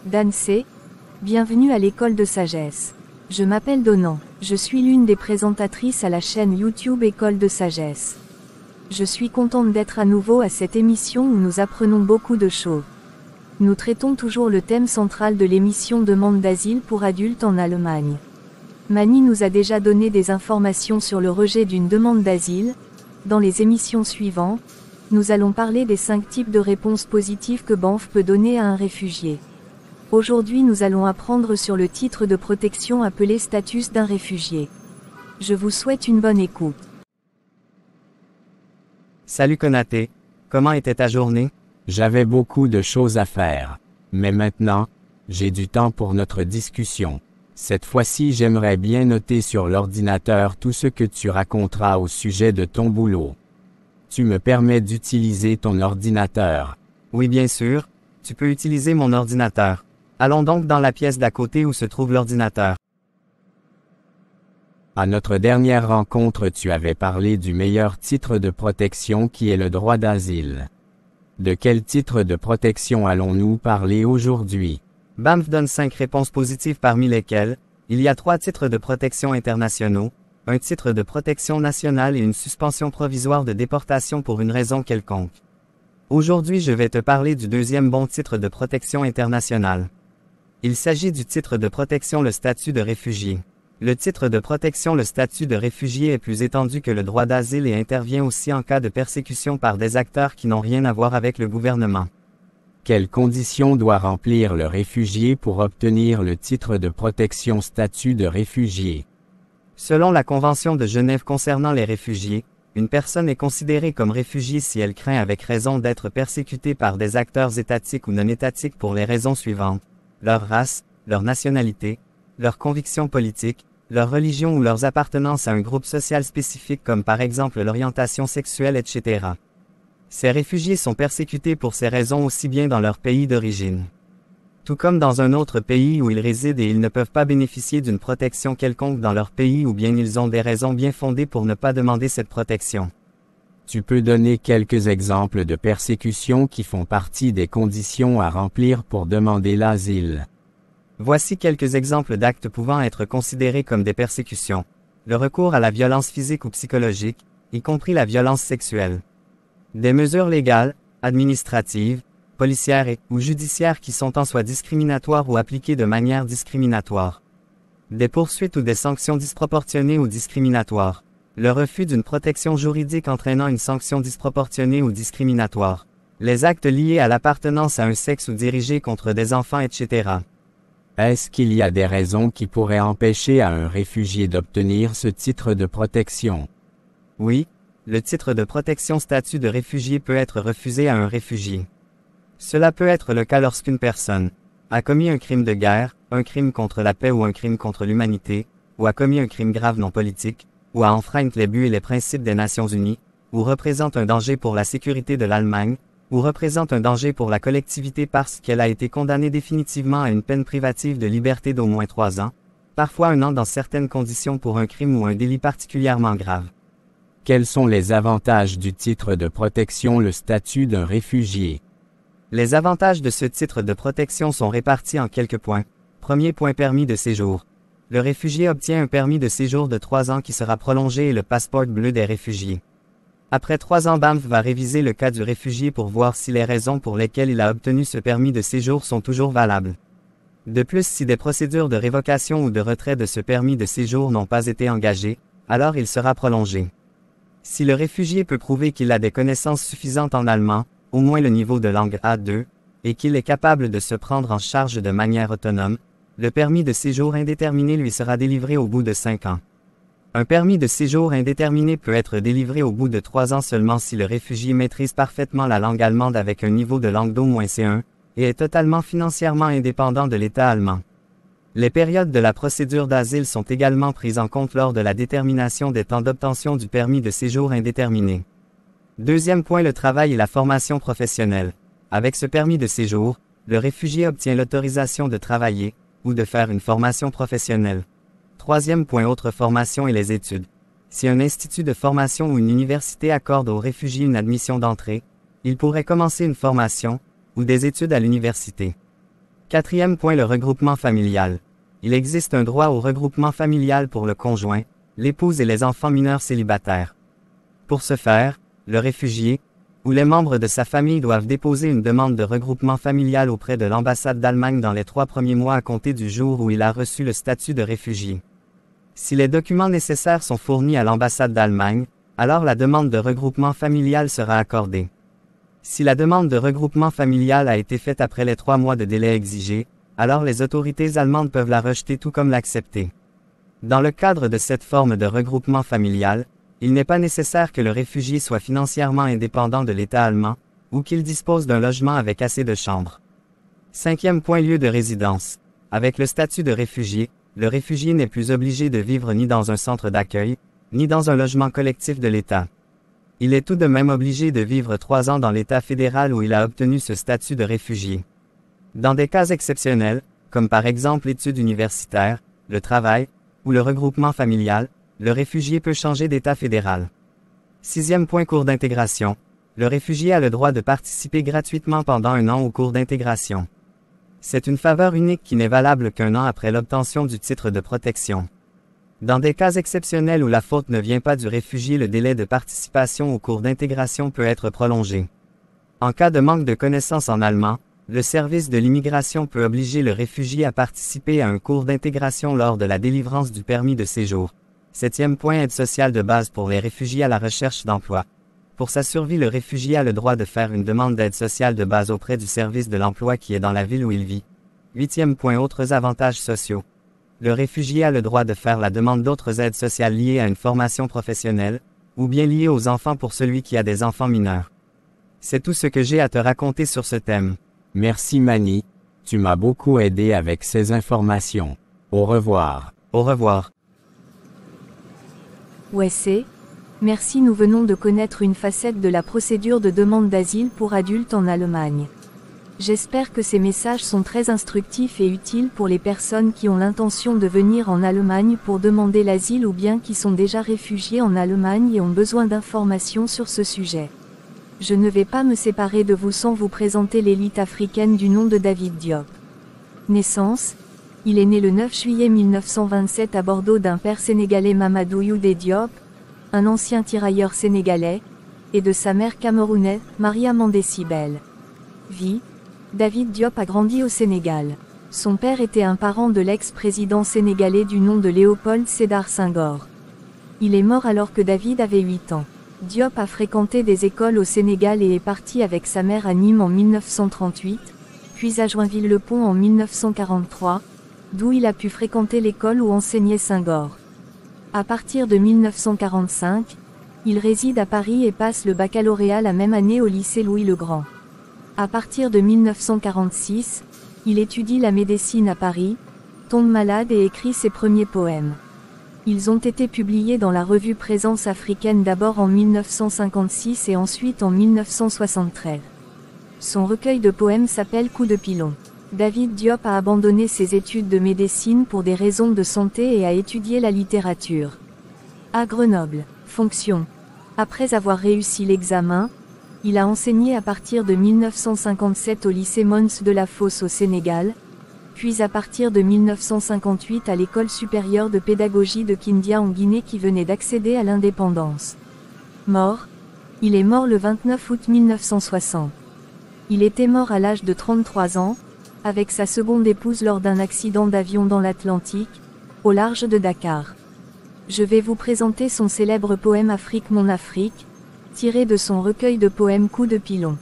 Dansez. Bienvenue à l'école de sagesse. Je m'appelle Donan. Je suis l'une des présentatrices à la chaîne YouTube École de sagesse. Je suis contente d'être à nouveau à cette émission où nous apprenons beaucoup de choses. Nous traitons toujours le thème central de l'émission Demande d'asile pour adultes en Allemagne. Mani nous a déjà donné des informations sur le rejet d'une demande d'asile. Dans les émissions suivantes, nous allons parler des 5 types de réponses positives que BAMF peut donner à un réfugié. Aujourd'hui nous allons apprendre sur le titre de protection appelé statut d'un réfugié. Je vous souhaite une bonne écoute. Salut Konaté, comment était ta journée? J'avais beaucoup de choses à faire. Mais maintenant, j'ai du temps pour notre discussion. Cette fois-ci, j'aimerais bien noter sur l'ordinateur tout ce que tu raconteras au sujet de ton boulot. Tu me permets d'utiliser ton ordinateur? Oui, bien sûr, tu peux utiliser mon ordinateur. Allons donc dans la pièce d'à côté où se trouve l'ordinateur. À notre dernière rencontre, tu avais parlé du meilleur titre de protection qui est le droit d'asile. De quel titre de protection allons-nous parler aujourd'hui? BAMF donne 5 réponses positives parmi lesquelles, il y a 3 titres de protection internationaux, un titre de protection nationale et une suspension provisoire de déportation pour une raison quelconque. Aujourd'hui, je vais te parler du deuxième bon titre de protection internationale. Il s'agit du titre de protection le statut de réfugié. Le titre de protection le statut de réfugié est plus étendu que le droit d'asile et intervient aussi en cas de persécution par des acteurs qui n'ont rien à voir avec le gouvernement. Quelles conditions doit remplir le réfugié pour obtenir le titre de protection statut de réfugié? Selon la Convention de Genève concernant les réfugiés, une personne est considérée comme réfugié si elle craint avec raison d'être persécutée par des acteurs étatiques ou non étatiques pour les raisons suivantes: leur race, leur nationalité, leurs convictions politiques, leur religion ou leurs appartenances à un groupe social spécifique comme par exemple l'orientation sexuelle, etc. Ces réfugiés sont persécutés pour ces raisons aussi bien dans leur pays d'origine, tout comme dans un autre pays où ils résident, et ils ne peuvent pas bénéficier d'une protection quelconque dans leur pays ou bien ils ont des raisons bien fondées pour ne pas demander cette protection. Tu peux donner quelques exemples de persécutions qui font partie des conditions à remplir pour demander l'asile. Voici quelques exemples d'actes pouvant être considérés comme des persécutions. Le recours à la violence physique ou psychologique, y compris la violence sexuelle. Des mesures légales, administratives, policières ou judiciaires qui sont en soi discriminatoires ou appliquées de manière discriminatoire. Des poursuites ou des sanctions disproportionnées ou discriminatoires. Le refus d'une protection juridique entraînant une sanction disproportionnée ou discriminatoire. Les actes liés à l'appartenance à un sexe ou dirigés contre des enfants, etc. Est-ce qu'il y a des raisons qui pourraient empêcher à un réfugié d'obtenir ce titre de protection? Oui, le titre de protection statut de réfugié peut être refusé à un réfugié. Cela peut être le cas lorsqu'une personne a commis un crime de guerre, un crime contre la paix ou un crime contre l'humanité, ou a commis un crime grave non politique, ou a enfreint les buts et les principes des Nations Unies, ou représente un danger pour la sécurité de l'Allemagne, ou représente un danger pour la collectivité parce qu'elle a été condamnée définitivement à une peine privative de liberté d'au moins 3 ans, parfois 1 an dans certaines conditions pour un crime ou un délit particulièrement grave. Quels sont les avantages du titre de protection le statut d'un réfugié? Les avantages de ce titre de protection sont répartis en quelques points. Premier point: permis de séjour. Le réfugié obtient un permis de séjour de 3 ans qui sera prolongé et le passeport bleu des réfugiés. Après 3 ans, BAMF va réviser le cas du réfugié pour voir si les raisons pour lesquelles il a obtenu ce permis de séjour sont toujours valables. De plus, si des procédures de révocation ou de retrait de ce permis de séjour n'ont pas été engagées, alors il sera prolongé. Si le réfugié peut prouver qu'il a des connaissances suffisantes en allemand, au moins le niveau de langue A2, et qu'il est capable de se prendre en charge de manière autonome, le permis de séjour indéterminé lui sera délivré au bout de 5 ans. Un permis de séjour indéterminé peut être délivré au bout de 3 ans seulement si le réfugié maîtrise parfaitement la langue allemande avec un niveau de langue d'au moins C1, et est totalement financièrement indépendant de l'État allemand. Les périodes de la procédure d'asile sont également prises en compte lors de la détermination des temps d'obtention du permis de séjour indéterminé. Deuxième point: le travail et la formation professionnelle. Avec ce permis de séjour, le réfugié obtient l'autorisation de travailler, ou de faire une formation professionnelle. Troisième point: autre formation et les études. Si un institut de formation ou une université accorde aux réfugiés une admission d'entrée, il pourrait commencer une formation, ou des études à l'université. Quatrième point, le regroupement familial. Il existe un droit au regroupement familial pour le conjoint, l'épouse et les enfants mineurs célibataires. Pour ce faire, le réfugié, ou les membres de sa famille doivent déposer une demande de regroupement familial auprès de l'ambassade d'Allemagne dans les 3 premiers mois à compter du jour où il a reçu le statut de réfugié. Si les documents nécessaires sont fournis à l'ambassade d'Allemagne, alors la demande de regroupement familial sera accordée. Si la demande de regroupement familial a été faite après les 3 mois de délai exigé, alors les autorités allemandes peuvent la rejeter tout comme l'accepter. Dans le cadre de cette forme de regroupement familial, il n'est pas nécessaire que le réfugié soit financièrement indépendant de l'État allemand, ou qu'il dispose d'un logement avec assez de chambres. Cinquième point, lieu de résidence. Avec le statut de réfugié, le réfugié n'est plus obligé de vivre ni dans un centre d'accueil, ni dans un logement collectif de l'État. Il est tout de même obligé de vivre 3 ans dans l'État fédéral où il a obtenu ce statut de réfugié. Dans des cas exceptionnels, comme par exemple l'étude universitaire, le travail, ou le regroupement familial, le réfugié peut changer d'État fédéral. Sixième point, cours d'intégration. Le réfugié a le droit de participer gratuitement pendant 1 an au cours d'intégration. C'est une faveur unique qui n'est valable qu'1 an après l'obtention du titre de protection. Dans des cas exceptionnels où la faute ne vient pas du réfugié, le délai de participation au cours d'intégration peut être prolongé. En cas de manque de connaissances en allemand, le service de l'immigration peut obliger le réfugié à participer à un cours d'intégration lors de la délivrance du permis de séjour. Septième point, aide sociale de base pour les réfugiés à la recherche d'emploi. Pour sa survie, le réfugié a le droit de faire une demande d'aide sociale de base auprès du service de l'emploi qui est dans la ville où il vit. Huitième point, autres avantages sociaux. Le réfugié a le droit de faire la demande d'autres aides sociales liées à une formation professionnelle, ou bien liées aux enfants pour celui qui a des enfants mineurs. C'est tout ce que j'ai à te raconter sur ce thème. Merci Manny, tu m'as beaucoup aidé avec ces informations. Au revoir. Au revoir. Ouais, merci, nous venons de connaître une facette de la procédure de demande d'asile pour adultes en Allemagne. J'espère que ces messages sont très instructifs et utiles pour les personnes qui ont l'intention de venir en Allemagne pour demander l'asile ou bien qui sont déjà réfugiés en Allemagne et ont besoin d'informations sur ce sujet. Je ne vais pas me séparer de vous sans vous présenter l'élite africaine du nom de David Diop. Naissance: il est né le 9 juillet 1927 à Bordeaux d'un père sénégalais Mamadou Youdé Diop, un ancien tirailleur sénégalais, et de sa mère camerounaise, Maria Mandé Sibel. Vie: David Diop a grandi au Sénégal. Son père était un parent de l'ex-président sénégalais du nom de Léopold Sédar Senghor. Il est mort alors que David avait 8 ans. Diop a fréquenté des écoles au Sénégal et est parti avec sa mère à Nîmes en 1938, puis à Joinville-le-Pont en 1943, d'où il a pu fréquenter l'école où enseignait Senghor. À partir de 1945, il réside à Paris et passe le baccalauréat la même année au lycée Louis-le-Grand. À partir de 1946, il étudie la médecine à Paris, tombe malade et écrit ses premiers poèmes. Ils ont été publiés dans la revue Présence africaine d'abord en 1956 et ensuite en 1973. Son recueil de poèmes s'appelle Coup de pilon. David Diop a abandonné ses études de médecine pour des raisons de santé et a étudié la littérature. À Grenoble. Fonction. Après avoir réussi l'examen, il a enseigné à partir de 1957 au lycée Mons de la Fosse au Sénégal, puis à partir de 1958 à l'école supérieure de pédagogie de Kindia en Guinée qui venait d'accéder à l'indépendance. Mort. Il est mort le 29 août 1960. Il était mort à l'âge de 33 ans, avec sa seconde épouse lors d'un accident d'avion dans l'Atlantique, au large de Dakar. Je vais vous présenter son célèbre poème Afrique mon Afrique, tiré de son recueil de poèmes Coup de pilon.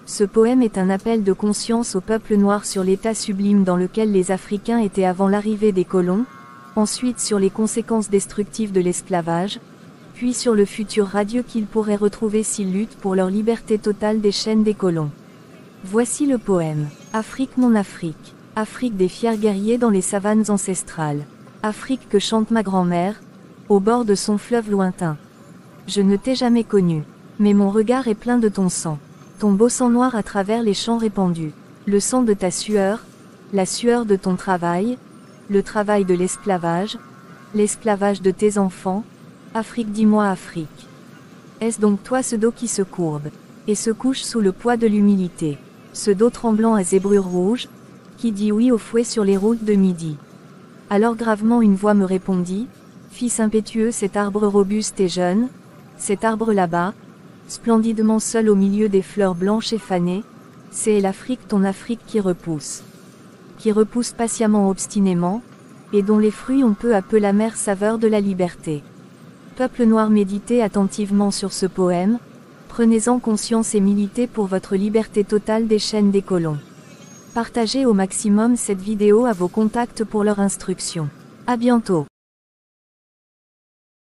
Ce poème est un appel de conscience au peuple noir sur l'état sublime dans lequel les Africains étaient avant l'arrivée des colons, ensuite sur les conséquences destructives de l'esclavage, puis sur le futur radieux qu'ils pourraient retrouver s'ils luttent pour leur liberté totale des chaînes des colons. Voici le poème. Afrique mon Afrique. Afrique des fiers guerriers dans les savanes ancestrales. Afrique que chante ma grand-mère, au bord de son fleuve lointain. Je ne t'ai jamais connu, mais mon regard est plein de ton sang. Ton beau sang noir à travers les champs répandus. Le sang de ta sueur, la sueur de ton travail, le travail de l'esclavage de tes enfants. Afrique, dis-moi Afrique. Est-ce donc toi ce dos qui se courbe et se couche sous le poids de l'humilité? Ce dos tremblant à zébrure rouge, Qui dit oui au fouet sur les routes de midi? Alors gravement une voix me répondit, fils impétueux, cet arbre robuste et jeune, cet arbre là-bas, splendidement seul au milieu des fleurs blanches et fanées, c'est l'Afrique, ton Afrique qui repousse patiemment obstinément, et dont les fruits ont peu à peu l'amère saveur de la liberté. Peuple noir, méditez attentivement sur ce poème, prenez-en conscience et militez pour votre liberté totale des chaînes des colons. Partagez au maximum cette vidéo à vos contacts pour leur instruction. À bientôt.